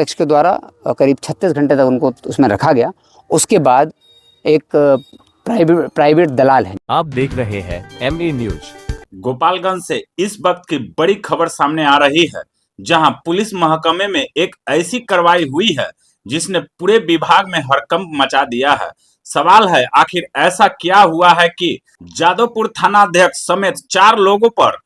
थानाध्यक्ष के द्वारा करीब 36 घंटे तक उनको उसमें रखा गया। उसके बाद एक प्राइवेट दलाल है। आप देख रहे हैं MA न्यूज। गोपालगंज से इस वक्त की बड़ी खबर सामने आ रही है, जहां पुलिस महकमे में एक ऐसी कार्रवाई हुई है जिसने पूरे विभाग में हड़कंप मचा दिया है। सवाल है, आखिर ऐसा क्या हुआ है कि जादवपुर थानाध्यक्ष समेत 4 लोगों पर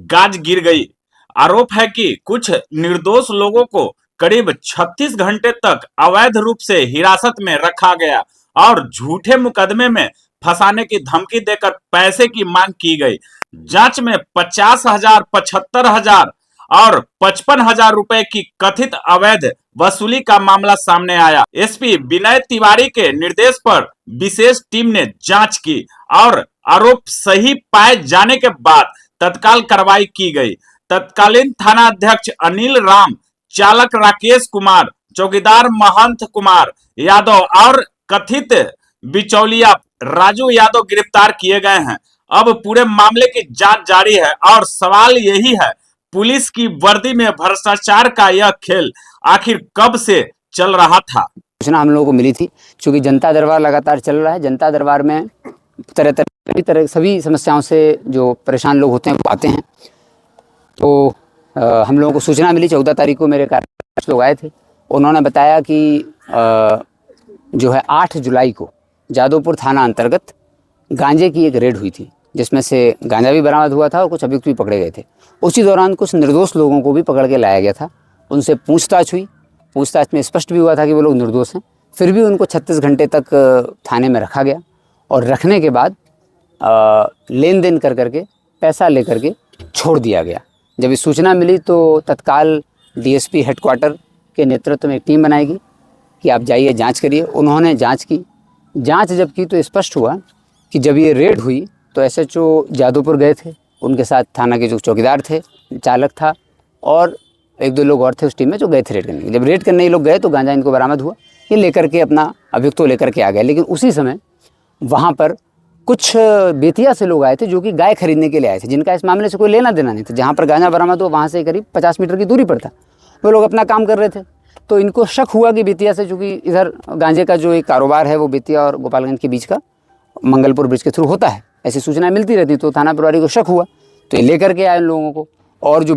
गाज गिर गई। आरोप है कि कुछ निर्दोष लोगों को करीब 36 घंटे तक अवैध रूप से हिरासत में रखा गया और झूठे मुकदमे में फंसाने की धमकी देकर पैसे की मांग की गई। जांच में 50,000, 75,000 और 55,000 रुपए की कथित अवैध वसूली का मामला सामने आया। एसपी विनय तिवारी के निर्देश पर विशेष टीम ने जांच की और आरोप सही पाए जाने के बाद तत्काल कार्रवाई की गई। तत्कालीन थानाध्यक्ष अनिल राम, चालक राकेश कुमार, चौकीदार महंत कुमार यादव और कथित बिचौलिया राजू यादव गिरफ्तार किए गए हैं। अब पूरे मामले की जांच जारी है और सवाल यही है, पुलिस की वर्दी में भ्रष्टाचार का यह खेल आखिर कब से चल रहा था। सूचना हम लोगों को मिली थी, क्योंकि जनता दरबार लगातार चल रहा है। जनता दरबार में तरह सभी समस्याओं से जो परेशान लोग होते हैं वो आते हैं। तो हम लोगों को सूचना मिली 14 तारीख को मेरे कार्यकर्ता लोग आए थे। उन्होंने बताया कि जो है 8 जुलाई को जादवपुर थाना अंतर्गत गांजे की एक रेड हुई थी, जिसमें से गांजा भी बरामद हुआ था और कुछ अभियुक्त भी पकड़े गए थे। उसी दौरान कुछ निर्दोष लोगों को भी पकड़ के लाया गया था। उनसे पूछताछ हुई। पूछताछ में स्पष्ट भी हुआ था कि वो लोग निर्दोष हैं। फिर भी उनको 36 घंटे तक थाने में रखा गया और रखने के बाद लेन देन कर करके पैसा ले करके छोड़ दिया गया। जब इस सूचना मिली तो तत्काल DSP हेडक्वार्टर के नेतृत्व में एक टीम बनाएगी कि आप जाइए जांच करिए। उन्होंने जांच की। जांच जब की तो स्पष्ट हुआ कि जब ये रेड हुई तो SHO जादवपुर गए थे, उनके साथ थाना के जो चौकीदार थे, चालक था और 1-2 लोग और थे उस टीम में जो गए थे रेड करने। जब रेड करने ये लोग गए तो गांजा इनको बरामद हुआ। ये लेकर के अपना अभियुक्तों लेकर के आ गए। लेकिन उसी समय वहाँ पर कुछ बेतिया से लोग आए थे जो कि गाय खरीदने के लिए आए थे, जिनका इस मामले से कोई लेना देना नहीं था। जहाँ पर गांजा बरामद हुआ वहाँ से करीब 50 मीटर की दूरी पर था। वो लोग अपना काम कर रहे थे। तो इनको शक हुआ कि बेतिया से, चूँकि इधर गांजे का जो एक कारोबार है वो बेतिया और गोपालगंज के बीच का मंगलपुर ब्रिज के थ्रू होता है, ऐसी सूचनाएं मिलती रहती। तो थाना प्रभारी को शक हुआ तो ये लेकर के आए उन लोगों को। और जो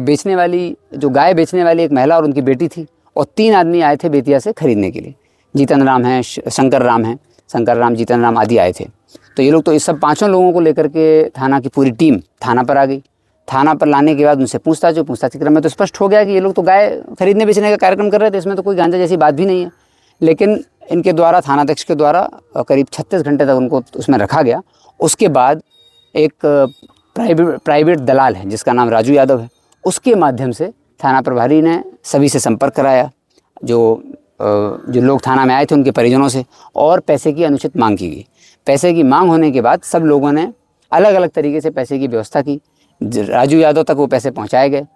गाय बेचने वाली एक महिला और उनकी बेटी थी और 3 आदमी आए थे बेतिया से खरीदने के लिए। जीतन राम है, शंकर राम, जीतन राम आदि आए थे। तो ये लोग तो इस सब 5 लोगों को लेकर के थाना की पूरी टीम थाना पर आ गई। थाना पर लाने के बाद उनसे पूछताछ के क्रम में तो स्पष्ट हो गया कि ये लोग तो गाय खरीदने बेचने का कार्यक्रम कर रहे थे। इसमें तो कोई गांजा जैसी बात भी नहीं है। लेकिन इनके द्वारा, थानाध्यक्ष के द्वारा करीब 36 घंटे तक उनको उसमें रखा गया। उसके बाद एक प्राइवेट दलाल है जिसका नाम राजू यादव है, उसके माध्यम से थाना प्रभारी ने सभी से संपर्क कराया, जो लोग थाना में आए थे उनके परिजनों से, और पैसे की अनुचित मांग की गई। पैसे की मांग होने के बाद सब लोगों ने अलग अलग तरीके से पैसे की व्यवस्था की। राजू यादव तक वो पैसे पहुंचाए गए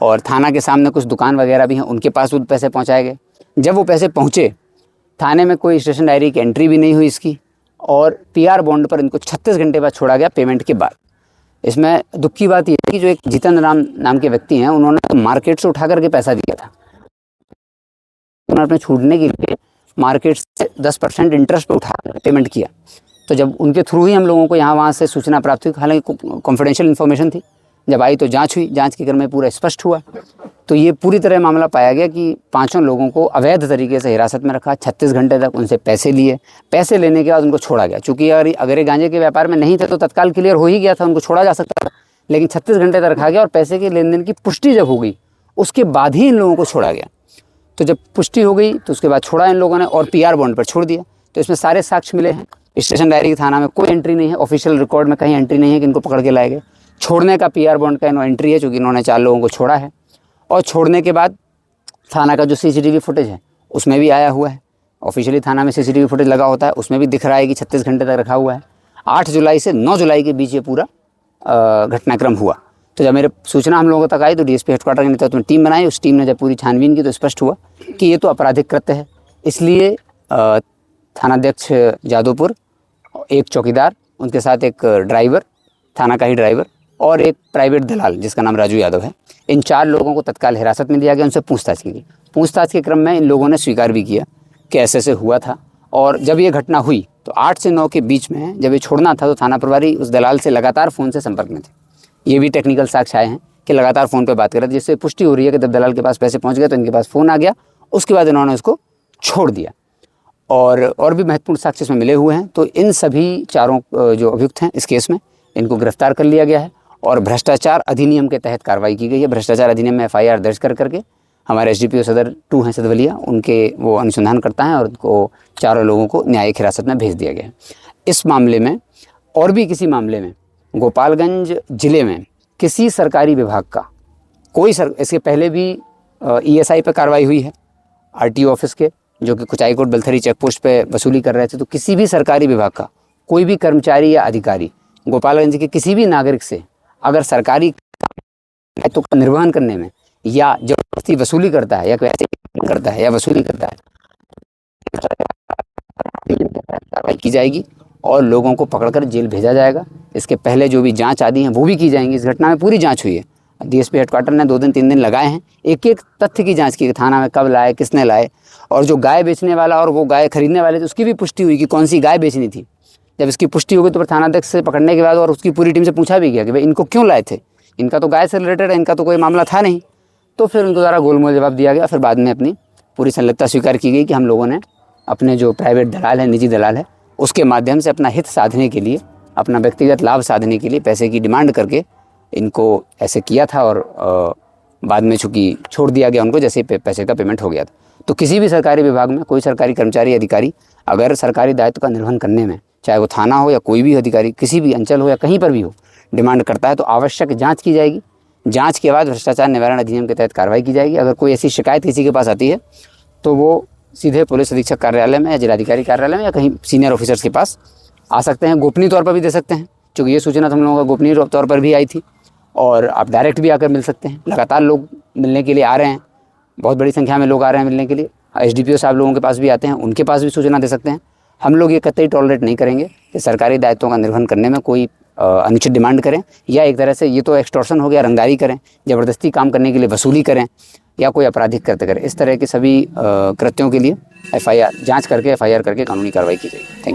और थाना के सामने कुछ दुकान वगैरह भी हैं, उनके पास वो पैसे पहुंचाए गए। जब वो पैसे पहुंचे, थाने में कोई स्टेशन डायरी की एंट्री भी नहीं हुई इसकी, और PR बॉन्ड पर इनको 36 घंटे बाद छोड़ा गया पेमेंट के बाद। इसमें दुख की बात यह है कि जो एक जीतन राम नाम के व्यक्ति हैं, उन्होंने तो मार्केट से उठा करके पैसा दिया था। उन्होंने अपने छूटने के लिए मार्केट से 10% इंटरेस्ट पर उठा पेमेंट किया। तो जब उनके थ्रू ही हम लोगों को यहाँ वहाँ से सूचना प्राप्त हुई, हालांकि कॉन्फिडेंशियल इन्फॉर्मेशन थी, जब आई तो जांच हुई। जांच के क्रम में पूरा स्पष्ट हुआ तो ये पूरी तरह मामला पाया गया कि 5 लोगों को अवैध तरीके से हिरासत में रखा, 36 घंटे तक उनसे पैसे लिए। पैसे लेने के बाद उनको छोड़ा गया। चूँकि अगर ये गांजे के व्यापार में नहीं थे तो तत्काल क्लियर हो ही गया था, उनको छोड़ा जा सकता था। लेकिन 36 घंटे तक रखा गया और पैसे के लेन देन की पुष्टि जब हो गई उसके बाद ही इन लोगों को छोड़ा गया। तो जब पुष्टि हो गई तो उसके बाद छोड़ा इन लोगों ने और PR बॉन्ड पर छोड़ दिया। तो इसमें सारे साक्ष्य मिले हैं। स्टेशन डायरी की थाना में कोई एंट्री नहीं है, ऑफिशियल रिकॉर्ड में कहीं एंट्री नहीं है कि इनको पकड़ के लाए गए। छोड़ने का PR बॉन्ड का इन्होंने एंट्री है, चूँकि इन्होंने 4 लोगों को छोड़ा है। और छोड़ने के बाद थाना का जो CCTV फुटेज है उसमें भी आया हुआ है। ऑफिशियली थाना में CCTV फुटेज लगा होता है, उसमें भी दिख रहा है कि 36 घंटे तक रखा हुआ है। 8 जुलाई से 9 जुलाई के बीच ये पूरा घटनाक्रम हुआ। तो जब मेरे सूचना हम लोगों तक आई तो DSP हेडक्वार्टर के नेतृत्व में टीम बनाई। उस टीम ने जब पूरी छानबीन की तो स्पष्ट हुआ कि ये तो आपराधिक कृत्य है। इसलिए थानाध्यक्ष जादवपुर, एक चौकीदार, उनके साथ एक ड्राइवर, थाना का ही ड्राइवर और एक प्राइवेट दलाल जिसका नाम राजू यादव है। इन 4 लोगों को तत्काल हिरासत में लिया गया, उनसे पूछताछ की गई। पूछताछ के क्रम में इन लोगों ने स्वीकार भी किया कि ऐसे हुआ था। और जब ये घटना हुई तो 8 से 9 के बीच में जब ये छोड़ना था तो थाना प्रभारी उस दलाल से लगातार फ़ोन से संपर्क में थे। ये भी टेक्निकल साक्ष्य आए हैं कि लगातार फ़ोन पे बात कर रहे थे, जिससे पुष्टि हो रही है कि जब दलाल के पास पैसे पहुंच गए तो इनके पास फ़ोन आ गया, उसके बाद इन्होंने उसको छोड़ दिया। और भी महत्वपूर्ण साक्ष्य इसमें मिले हुए हैं। तो इन सभी चारों जो अभियुक्त हैं इस केस में, इनको गिरफ्तार कर लिया गया है और भ्रष्टाचार अधिनियम के तहत कार्रवाई की गई है। भ्रष्टाचार अधिनियम में FIR दर्ज करके हमारे SDPO सदर 2 हैं सदवलिया, उनके वो अनुसंधान करता है और उनको चारों लोगों को न्यायिक हिरासत में भेज दिया गया है। इस मामले में और भी किसी मामले में गोपालगंज ज़िले में किसी सरकारी विभाग का कोई इसके पहले भी ESI पर कार्रवाई हुई है, RTO ऑफिस के, जो कि कुचाईकोट बलथरी चेक पोस्ट पे वसूली कर रहे थे। तो किसी भी सरकारी विभाग का कोई भी कर्मचारी या अधिकारी गोपालगंज के किसी भी नागरिक से अगर सरकारी दायित्व का निर्वहन करने में या जबरदस्ती वसूली करता है या कोई ऐसे करता है या वसूली करता है, कार्रवाई की जाएगी और लोगों को पकड़कर जेल भेजा जाएगा। इसके पहले जो भी जांच आदि हैं वो भी की जाएंगी। इस घटना में पूरी जांच हुई है। DSP हेडक्वार्टर ने 2 दिन 3 दिन लगाए हैं, एक तथ्य की जांच की, थाना में कब लाए, किसने लाए, और जो गाय बेचने वाला और वो गाय खरीदने वाले थे उसकी भी पुष्टि हुई कि कौन सी गाय बेचनी थी। जब इसकी पुष्टि हो गई तो फिर थानाध्यक्ष से पकड़ने के बाद और उसकी पूरी टीम से पूछा भी गया कि भाई इनको क्यों लाए थे, इनका तो गाय से रिलेटेड है, इनका तो कोई मामला था नहीं। तो फिर उनको ज़रा गोलमोल जवाब दिया गया। फिर बाद में अपनी पूरी संलिप्तता स्वीकार की गई कि हम लोगों ने अपने जो प्राइवेट दलाल है, निजी दलाल है, उसके माध्यम से अपना हित साधने के लिए, अपना व्यक्तिगत लाभ साधने के लिए पैसे की डिमांड करके इनको ऐसे किया था और बाद में चूँकि छोड़ दिया गया उनको जैसे पैसे का पेमेंट हो गया था। तो किसी भी सरकारी विभाग में कोई सरकारी कर्मचारी अधिकारी अगर सरकारी दायित्व का निर्वहन करने में, चाहे वो थाना हो या कोई भी अधिकारी किसी भी अंचल हो या कहीं पर भी हो, डिमांड करता है तो आवश्यक जांच की जाएगी। जांच के बाद भ्रष्टाचार निवारण अधिनियम के तहत कार्रवाई की जाएगी। अगर कोई ऐसी शिकायत किसी के पास आती है तो वो सीधे पुलिस अधीक्षक कार्यालय में या जिलाधिकारी कार्यालय में या कहीं सीनियर ऑफिसर्स के पास आ सकते हैं। गोपनीय तौर पर भी दे सकते हैं, क्योंकि ये सूचना तो हम लोगों का गोपनीय तौर पर भी आई थी, और आप डायरेक्ट भी आकर मिल सकते हैं। लगातार लोग मिलने के लिए आ रहे हैं, बहुत बड़ी संख्या में लोग आ रहे हैं मिलने के लिए। SDPO साहब लोगों के पास भी आते हैं, उनके पास भी सूचना दे सकते हैं। हम लोग ये कतई टॉलरेट नहीं करेंगे कि सरकारी दायित्वों का निर्वहन करने में कोई अनुचित डिमांड करें, या एक तरह से ये तो एक्सटॉर्शन हो गया, रंगदारी करें, ज़बरदस्ती काम करने के लिए वसूली करें, या कोई आपराधिक कृत्य करें। इस तरह के सभी कृत्यों के लिए FIR जांच करके FIR करके कानूनी कार्रवाई की जाएगी। Thank you.